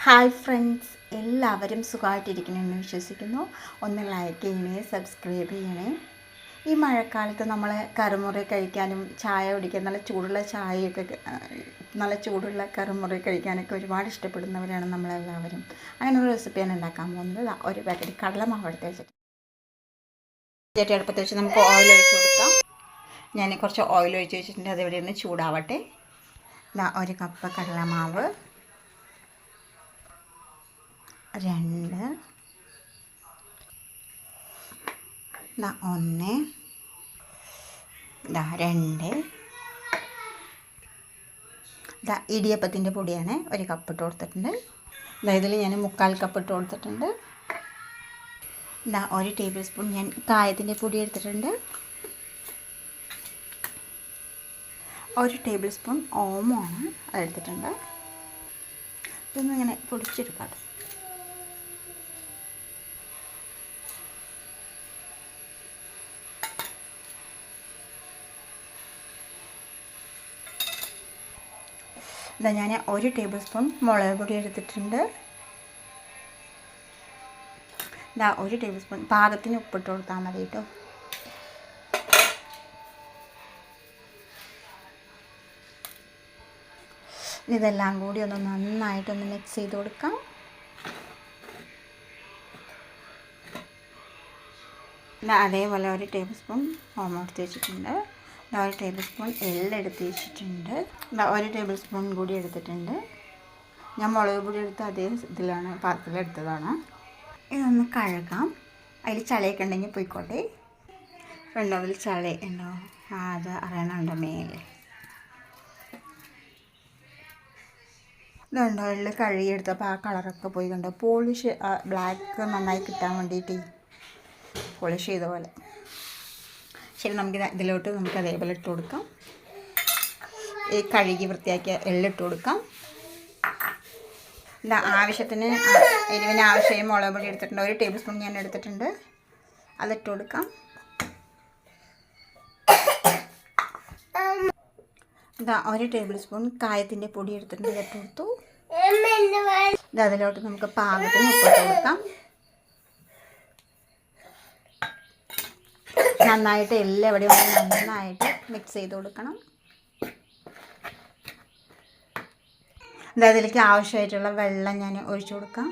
Hi friends, എല്ലാവരും സുഖമായിട്ടിരിക്കണമെന്ന് വിശ്വസിക്കുന്നു. ഒന്ന് ലൈക്ക് ചെയ്യണേ, സബ്സ്ക്രൈബ് ചെയ്യണേ. ഈ മഴക്കാലത്ത് നമ്മൾ കറുമുറ കഴിക്കാനും ചായ കുടിക്കാൻ നല്ല ചൂടുള്ള ചായയൊക്കെ നല്ല ചൂടുള്ള കറുമുറ കഴിക്കാനൊക്കെ ഒരുപാട് ഇഷ്ടപ്പെടുന്നവരാണ് നമ്മളെല്ലാവരും. അങ്ങനെ ഒരു റെസിപ്പിയാണ് ഉണ്ടാക്കാൻ പോകുന്നത്. ഒരു പാക്കറ്റ് കടലമാവ് എടുത്ത് വെച്ചിട്ട് ചേട്ടി അടുപ്പത്ത് വെച്ച് നമുക്ക് ഓയിൽ ഒഴിച്ച് കൊടുക്കാം. ഞാൻ കുറച്ച് ഓയിൽ ഒഴിച്ച് വെച്ചിട്ടുണ്ട്. അത് ഇവിടെ നിന്ന് ചൂടാവട്ടെ. ഒരു കപ്പ് കടലമാവ്, 2, 1, ഇടിയപ്പത്തിൻ്റെ പൊടിയാണ് 1 കപ്പ് ഇട്ട് കൊടുത്തിട്ടുണ്ട്. ഇതിൽ ഞാൻ 3/4 കപ്പ് ഇട്ട് കൊടുത്തിട്ടുണ്ട്. 1 ടേബിൾ സ്പൂൺ ഞാൻ കായത്തിൻ്റെ പൊടി എടുത്തിട്ടുണ്ട്. 1 ടേബിൾ സ്പൂൺ ഓമമാണ് അതെടുത്തിട്ടുണ്ട്. ഇതൊന്നിങ്ങനെ പൊടിച്ചെടുക്കാം. ഞാൻ 1 ടേബിൾ സ്പൂൺ മുളക് പൊടി എടുത്തിട്ടുണ്ട്. 1 ടേബിൾ സ്പൂൺ പാകത്തിന് ഉപ്പിട്ട് കൊടുത്താൽ മതി കേട്ടോ. ഇതെല്ലാം കൂടി ഒന്ന് നന്നായിട്ടൊന്ന് മിക്സ് ചെയ്ത് കൊടുക്കാം. അതേപോലെ 1 ടേബിൾ സ്പൂൺ ഓമ എടുത്ത് വെച്ചിട്ടുണ്ട്. 1 ടേബിൾ സ്പൂൺ എള്ളെടുത്ത് വെച്ചിട്ടുണ്ട്. 1 ടേബിൾ സ്പൂൺ കൂടി എടുത്തിട്ടുണ്ട്. ഞാൻ മുളക് പൊടി എടുത്ത് അതേ ഇതിലാണ് പാത്രത്തിലെടുത്തതാണ്. ഇതൊന്ന് കഴുകാം. അതിൽ ചളയൊക്കെ ഉണ്ടെങ്കിൽ പോയിക്കോട്ടെ. ഉണ്ടോ അതിൽ ചള ഉണ്ടോ? അത് അറിയണുണ്ടോ മേലെ? ഇതുണ്ടോ? എള്ള് കഴുകിയെടുത്തപ്പോൾ ആ കളറൊക്കെ പോയി. കണ്ടോ? പോളിഷ് ബ്ലാക്ക് നന്നായി കിട്ടാൻ വേണ്ടിയിട്ട് പോളിഷ് ചെയ്ത പോലെ. ശരി, ഇതിലോട്ട് നമുക്ക് അതേപോലെ ഇട്ട് കൊടുക്കാം. ഈ കഴുകി വൃത്തിയാക്കിയ എള്ളിട്ട് കൊടുക്കാം. ആവശ്യത്തിന് എരിവിന് ആവശ്യം മുളക് പൊടി എടുത്തിട്ടുണ്ട്. 1 ടേബിൾ സ്പൂൺ ഞാൻ എടുത്തിട്ടുണ്ട്. അതിട്ട് കൊടുക്കാം. 1 ടേബിൾ സ്പൂൺ കായത്തിൻ്റെ പൊടി എടുത്തിട്ടുണ്ട്. ഇട്ട് കൊടുത്തു. അതിലോട്ട് നമുക്ക് പാകത്തിന് ഉപ്പിട്ട് കൊടുക്കാം. നന്നായിട്ട് എല്ലാവിടെയും നന്നായിട്ട് മിക്സ് ചെയ്ത് കൊടുക്കണം. അതിലേക്ക് ആവശ്യമായിട്ടുള്ള വെള്ളം ഞാൻ ഒഴിച്ചു കൊടുക്കാം.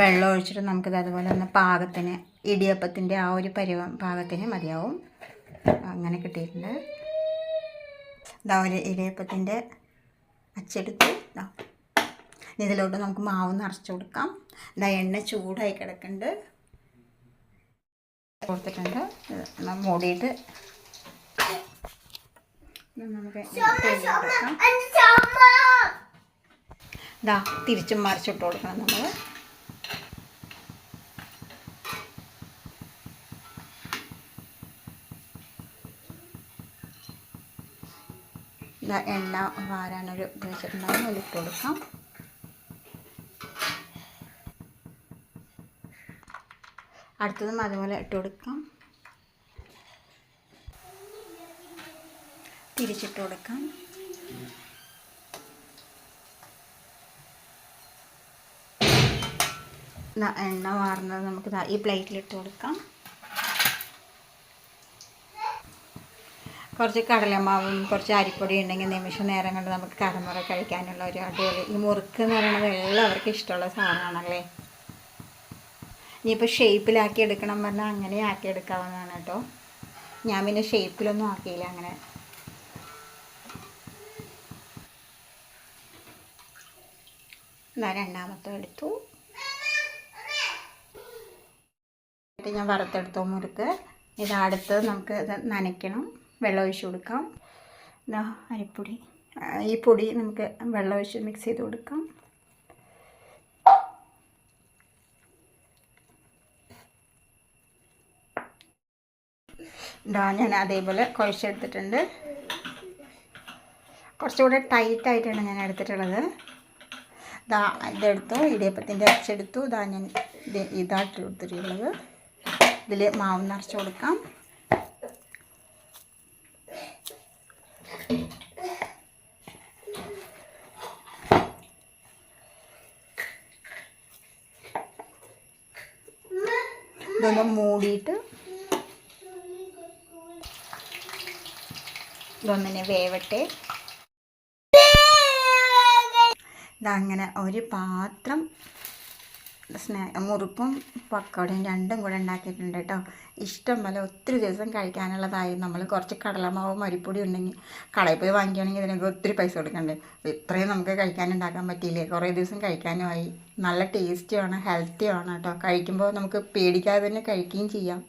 വെള്ളം ഒഴിച്ചിട്ട് നമുക്കിത് അതുപോലെ ഒന്ന് പാകത്തിന് ഇടിയപ്പത്തിൻ്റെ ആ ഒരു പാകത്തിന് മതിയാവും. അങ്ങനെ കിട്ടിയിട്ടുണ്ട്. ഒരു ഇടിയപ്പത്തിൻ്റെ അച്ചെടുത്ത് ഇതിലോട്ട് നമുക്ക് മാവ് നിറച്ച് കൊടുക്കാം. എണ്ണ ചൂടായി കിടക്കുന്നുണ്ട്. കൊടുത്തിട്ടുണ്ട്. മൂടിയിട്ട് നമുക്ക് തിരിച്ചും മറിച്ചിട്ട് കൊടുക്കണം. നമ്മൾ എണ്ണ വാരാനൊരു വെച്ചിട്ടുണ്ടാകും. അതിലിട്ട് കൊടുക്കാം. അടുത്തതും അതുപോലെ ഇട്ട് കൊടുക്കാം. തിരിച്ചിട്ട് കൊടുക്കാം. എണ്ണ വാർന്നത് നമുക്ക് ഈ പ്ലേറ്റിലിട്ട് കൊടുക്കാം. കുറച്ച് കടലമാവും കുറച്ച് അരിപ്പൊടി ഉണ്ടെങ്കിൽ നിമിഷ നേരം കൊണ്ട് നമുക്ക് കടമുറ കഴിക്കാനുള്ള ഒരു അടിപൊളി. ഈ മുറുക്ക് എന്ന് പറയുന്നത് എല്ലാവർക്കും ഇഷ്ടമുള്ള സാധനമാണല്ലേ. ഇനിയിപ്പോൾ ഷേപ്പിലാക്കി എടുക്കണം പറഞ്ഞാൽ അങ്ങനെ ആക്കി എടുക്കാവുന്നതാണ് കേട്ടോ. ഞാൻ പിന്നെ ഷേപ്പിലൊന്നും ആക്കിയില്ല. അങ്ങനെ രണ്ടാമത്തെ എടുത്തു. ഞാൻ വറുത്തെടുത്തു മുറുക്ക്. ഇതടുത്ത് നമുക്ക് ഇത് നനയ്ക്കണം. വെള്ളം ഒഴിച്ച് കൊടുക്കാം. അരിപ്പൊടി, ഈ പൊടി നമുക്ക് വെള്ളം ഒഴിച്ച് മിക്സ് ചെയ്ത് കൊടുക്കാം. ഞാൻ അതേപോലെ കുഴച്ചെടുത്തിട്ടുണ്ട്. കുറച്ചുകൂടെ ടൈറ്റായിട്ടാണ് ഞാൻ എടുത്തിട്ടുള്ളത്. ഇതെടുത്തു, ഇടിയപ്പത്തിൻ്റെ അച്ചെടുത്തു. ഞാൻ ഇതായിട്ട് എടുത്തിട്ടുള്ളത്. ഇതിൽ മാവ് നിറച്ച് കൊടുക്കാം. ഇതൊന്ന് മൂടിയിട്ട് ഇതൊന്നിനെ വേവട്ടെ. ഇതങ്ങനെ ഒരു പാത്രം മുറുക്കും പക്കോടയും രണ്ടും കൂടെ ഉണ്ടാക്കിയിട്ടുണ്ട് കേട്ടോ. ഇഷ്ടം പോലെ ഒത്തിരി ദിവസം കഴിക്കാനുള്ളതായി. നമ്മൾ കുറച്ച് കടലമാവ് മരിപ്പൊടി ഉണ്ടെങ്കിൽ കടയിൽ പോയി വാങ്ങിക്കുകയാണെങ്കിൽ ഇതിനൊക്കെ ഒത്തിരി പൈസ കൊടുക്കണ്ടേ. ഇത്രയും നമുക്ക് കഴിക്കാനുണ്ടാക്കാൻ പറ്റിയില്ലേ, കുറേ ദിവസം കഴിക്കാനുമായി. നല്ല ടേസ്റ്റിയാണ്, ഹെൽത്തിയാണ് കേട്ടോ. കഴിക്കുമ്പോൾ നമുക്ക് പേടിക്കാതെ തന്നെ കഴിക്കുകയും ചെയ്യാം.